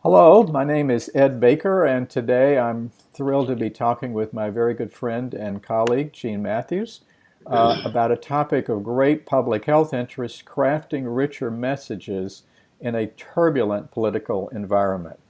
Hello, my name is Ed Baker, and today I'm thrilled to be talking with my very good friend and colleague, Gene Matthews, about a topic of great public health interest, crafting richer messages in a turbulent political environment.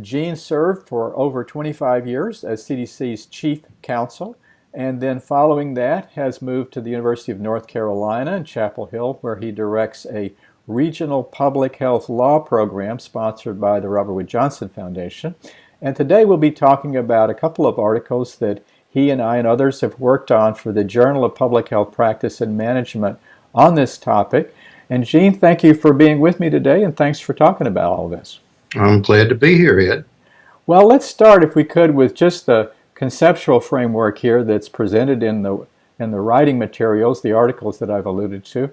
Gene served for over 25 years as CDC's chief counsel, and then following that has moved to the University of North Carolina in Chapel Hill, where he directs a regional public health law program sponsored by the Robert Wood Johnson Foundation. And today we'll be talking about a couple of articles that he and I and others have worked on for the Journal of Public Health Practice and Management on this topic. And Gene, thank you for being with me today, and thanks for talking about all this. I'm glad to be here, Ed. Well, let's start, if we could, with just the conceptual framework here that's presented in the writing materials, the articles that I've alluded to.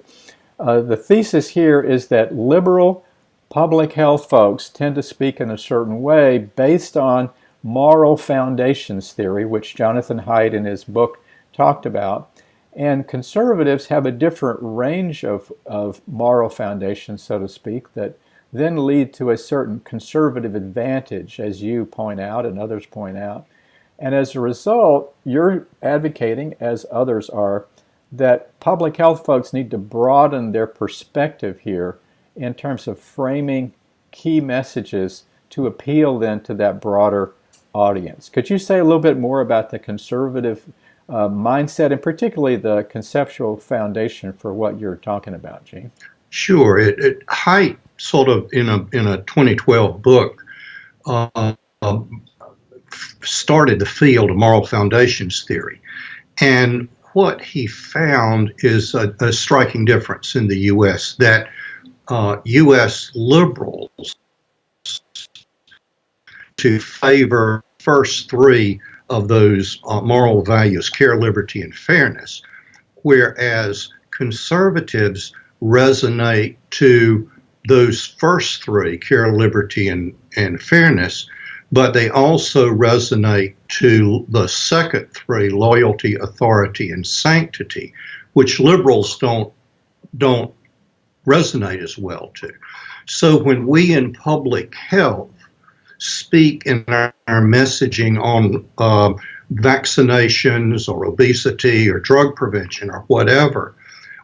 The thesis here is that liberal public health folks tend to speak in a certain way based on moral foundations theory, which Jonathan Haidt in his book talked about. And conservatives have a different range of moral foundations, so to speak, that then lead to a certain conservative advantage, as you point out and others point out. And as a result, you're advocating, as others are, that public health folks need to broaden their perspective here in terms of framing key messages to appeal then to that broader audience. Could you say a little bit more about the conservative mindset and particularly the conceptual foundation for what you're talking about, Gene? Sure. Haidt sort of in a 2012 book started the field of moral foundations theory. And what he found is a striking difference in the U.S., that U.S. liberals to favor first three of those moral values, care, liberty, and fairness, whereas conservatives resonate to those first three, care, liberty, and fairness, but they also resonate to the second three, loyalty, authority, and sanctity, which liberals don't resonate as well to. So when we in public health speak in our messaging on vaccinations or obesity or drug prevention or whatever,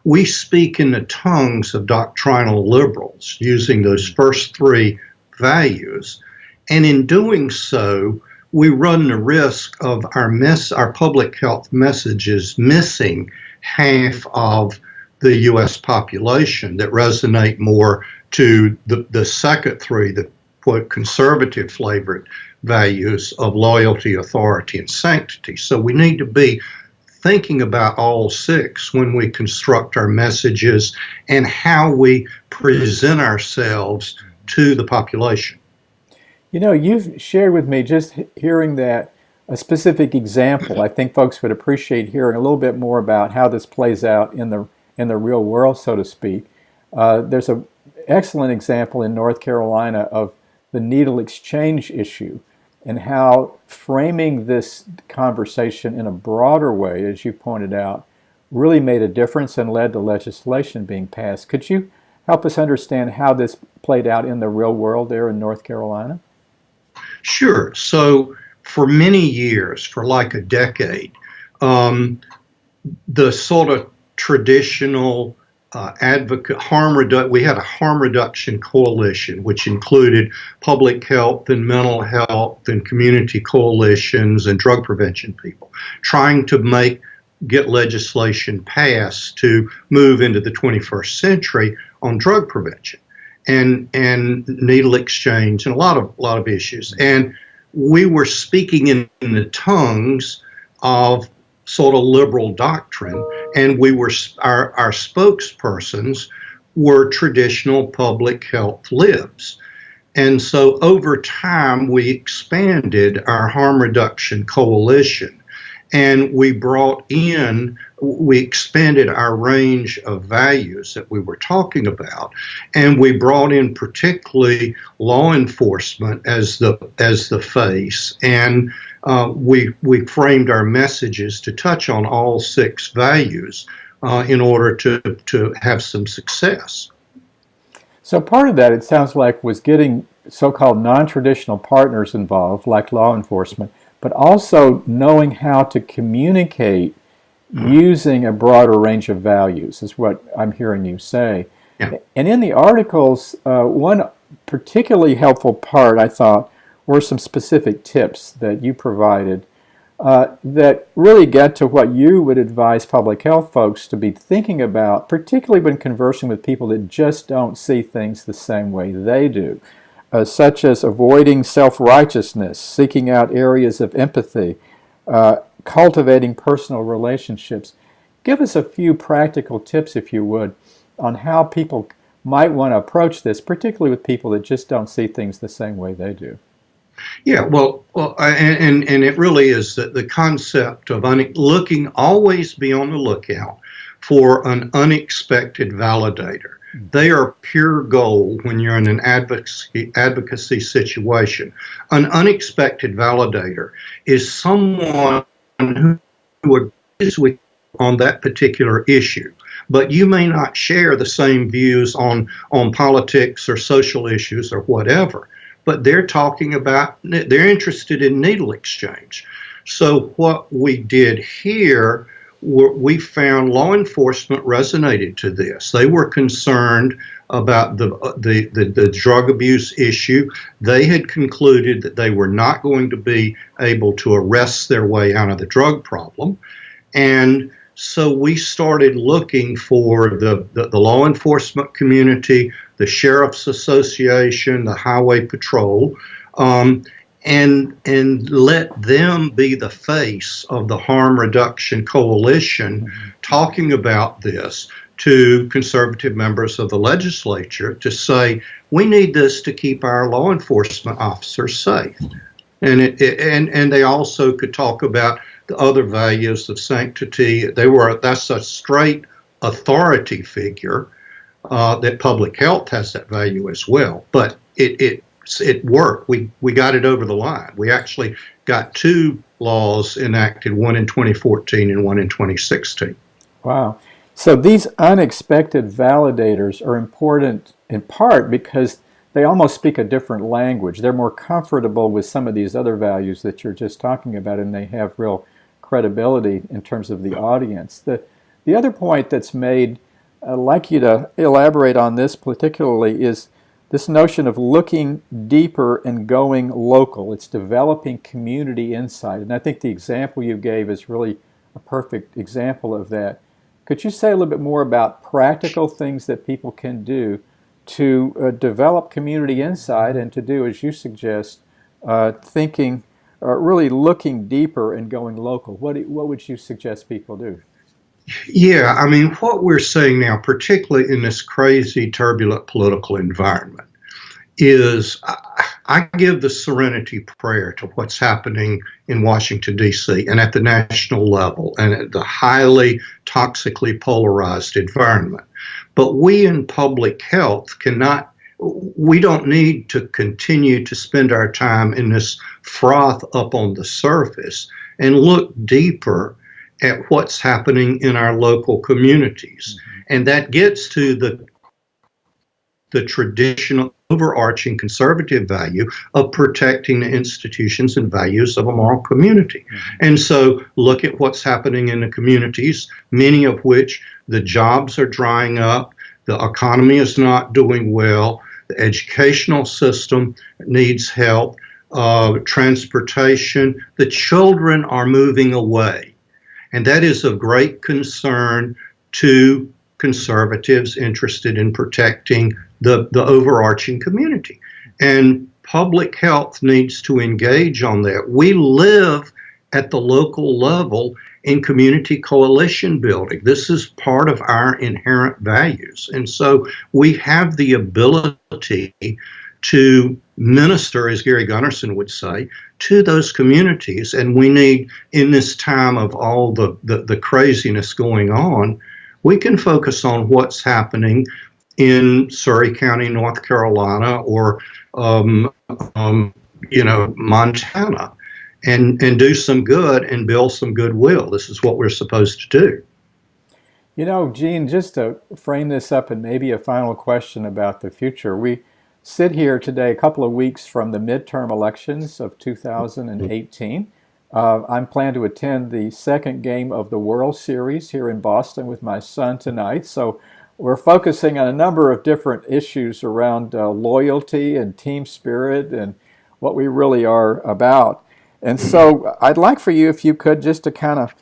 we speak in the tongues of doctrinal liberals using those first three values. And in doing so, we run the risk of our public health messages missing half of the U.S. population that resonate more to the second three, the quote conservative flavored values of loyalty, authority, and sanctity. So we need to be thinking about all six when we construct our messages and how we present ourselves to the population. You know, you've shared with me, just hearing that, a specific example. I think folks would appreciate hearing a little bit more about how this plays out in the real world, so to speak. There's an excellent example in North Carolina of the needle exchange issue and how framing this conversation in a broader way, as you pointed out, really made a difference and led to legislation being passed. Could you help us understand how this played out in the real world there in North Carolina? Sure. So for many years, for like a decade, the sort of traditional advocate we had a harm reduction coalition, which included public health and mental health and community coalitions and drug prevention people, trying to get legislation passed to move into the 21st century on drug prevention and needle exchange and a lot of issues. And we were speaking in the tongues of sort of liberal doctrine, and our spokespersons were traditional public health libs. And so over time, we expanded our harm reduction coalition, and we expanded our range of values that we were talking about, and we brought in particularly law enforcement as the face, and we framed our messages to touch on all six values in order to have some success. So part of that, it sounds like, was getting so-called non-traditional partners involved, like law enforcement, but also knowing how to communicate using a broader range of values is what I'm hearing you say. Yeah. And in the articles, one particularly helpful part, I thought, were some specific tips that you provided that really get to what you would advise public health folks to be thinking about, particularly when conversing with people that just don't see things the same way they do, such as avoiding self-righteousness, seeking out areas of empathy, cultivating personal relationships. Give us a few practical tips, if you would, on how people might want to approach this, particularly with people that just don't see things the same way they do. Yeah, and it really is the concept of always be on the lookout for an unexpected validator. They are pure gold when you're in an advocacy situation. An unexpected validator is someone who agrees with you on that particular issue, but you may not share the same views on politics or social issues or whatever. But they're interested in needle exchange. So what we did here, we found law enforcement resonated to this. They were concerned about the drug abuse issue. They had concluded that they were not going to be able to arrest their way out of the drug problem. And so we started looking for the law enforcement community, the Sheriff's Association, the Highway Patrol, and let them be the face of the Harm Reduction Coalition, talking about this to conservative members of the legislature to say, we need this to keep our law enforcement officers safe. And they also could talk about the other values of sanctity. That's a straight authority figure. That public health has that value as well, but it worked. We got it over the line. We actually got 2 laws enacted, one in 2014 and one in 2016. Wow. So these unexpected validators are important in part because they almost speak a different language. They're more comfortable with some of these other values that you're just talking about, and they have real credibility in terms of the audience. The other point that's made, I'd like you to elaborate on this particularly, is this notion of looking deeper and going local. It's developing community insight. And I think the example you gave is really a perfect example of that. Could you say a little bit more about practical things that people can do to develop community insight and to do, as you suggest, thinking, really looking deeper and going local? What would you suggest people do? Yeah, I mean, what we're seeing now, particularly in this crazy, turbulent political environment, is I give the serenity prayer to what's happening in Washington, D.C., and at the national level, and at the highly toxically polarized environment. But we in public health we don't need to continue to spend our time in this froth up on the surface and look deeper at what's happening in our local communities. And that gets to the traditional overarching conservative value of protecting the institutions and values of a moral community. And so look at what's happening in the communities, many of which the jobs are drying up, the economy is not doing well, the educational system needs help, transportation, the children are moving away. And that is of great concern to conservatives interested in protecting the overarching community. And public health needs to engage on that. We live at the local level in community coalition building. This is part of our inherent values. And so we have the ability to minister, as Gary Gunnarsson would say, to those communities. And we need, in this time of all the craziness going on, we can focus on what's happening in Surrey County, North Carolina, or Montana, and do some good and build some goodwill. This is what we're supposed to do. You know, Gene, just to frame this up and maybe a final question about the future, we sit here today, a couple of weeks from the midterm elections of 2018. I'm planning to attend the second game of the World Series here in Boston with my son tonight. So we're focusing on a number of different issues around loyalty and team spirit and what we really are about. And so I'd like for you, if you could, just to kind of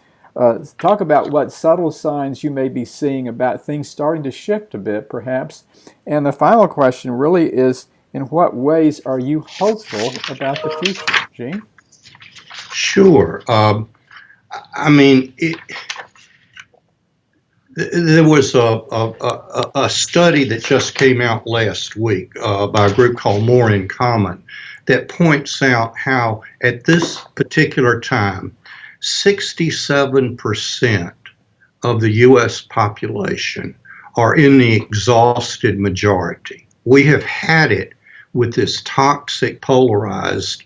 talk about what subtle signs you may be seeing about things starting to shift a bit, perhaps. And the final question really is, in what ways are you hopeful about the future, Gene? Sure. I mean, there was a study that just came out last week by a group called More in Common that points out how at this particular time, 67% of the U.S. population are in the exhausted majority. We have had it with this toxic, polarized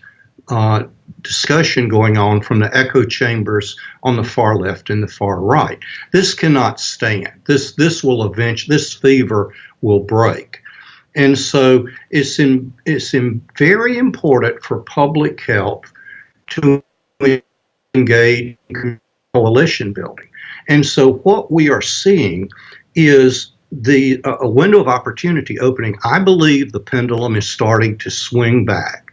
discussion going on from the echo chambers on the far left and the far right. This cannot stand. This fever will break. And so it's very important for public health to engage in coalition building. And so what we are seeing is a window of opportunity opening. I believe the pendulum is starting to swing back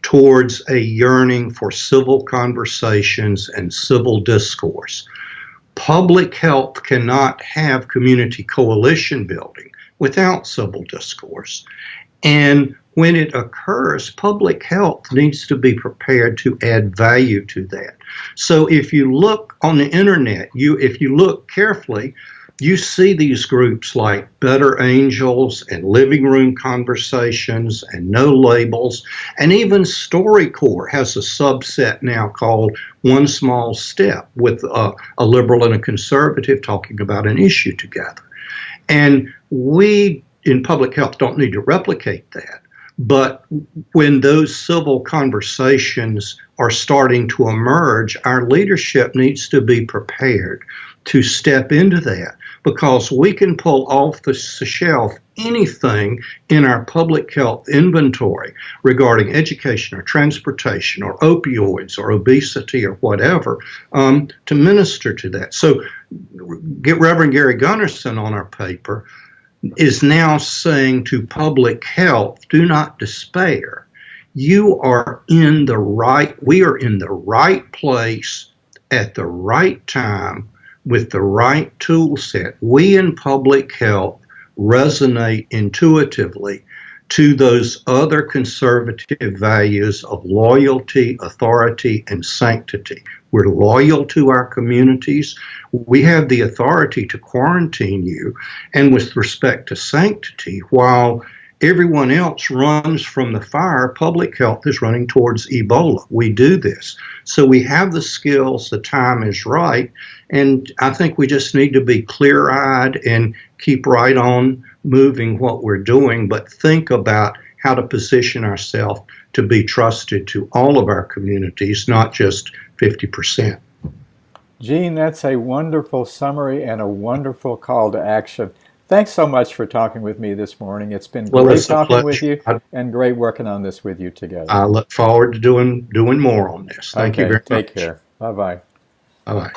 towards a yearning for civil conversations and civil discourse. Public health cannot have community coalition building without civil discourse. And when it occurs, public health needs to be prepared to add value to that. So if you look on the internet, if you look carefully, you see these groups like Better Angels and Living Room Conversations and No Labels, and even StoryCorps has a subset now called One Small Step, with a liberal and a conservative talking about an issue together. And we in public health don't need to replicate that. But when those civil conversations are starting to emerge, our leadership needs to be prepared to step into that, because we can pull off the shelf anything in our public health inventory regarding education or transportation or opioids or obesity or whatever to minister to that. So get Reverend Gary Gunnarsson on our paper is now saying to public health, do not despair. We are in the right place at the right time with the right tool set. We in public health resonate intuitively to those other conservative values of loyalty, authority, and sanctity. We're loyal to our communities. We have the authority to quarantine you. And with respect to sanctity, while everyone else runs from the fire, public health is running towards Ebola. We do this. So we have the skills, the time is right, and I think we just need to be clear-eyed and keep right on moving what we're doing, but think about how to position ourselves to be trusted to all of our communities, not just 50%. Gene, that's a wonderful summary and a wonderful call to action. Thanks so much for talking with me this morning. It's been great talking with you and great working on this with you together. I look forward to doing more on this. Thank you very much. Take care. Bye-bye. Bye-bye.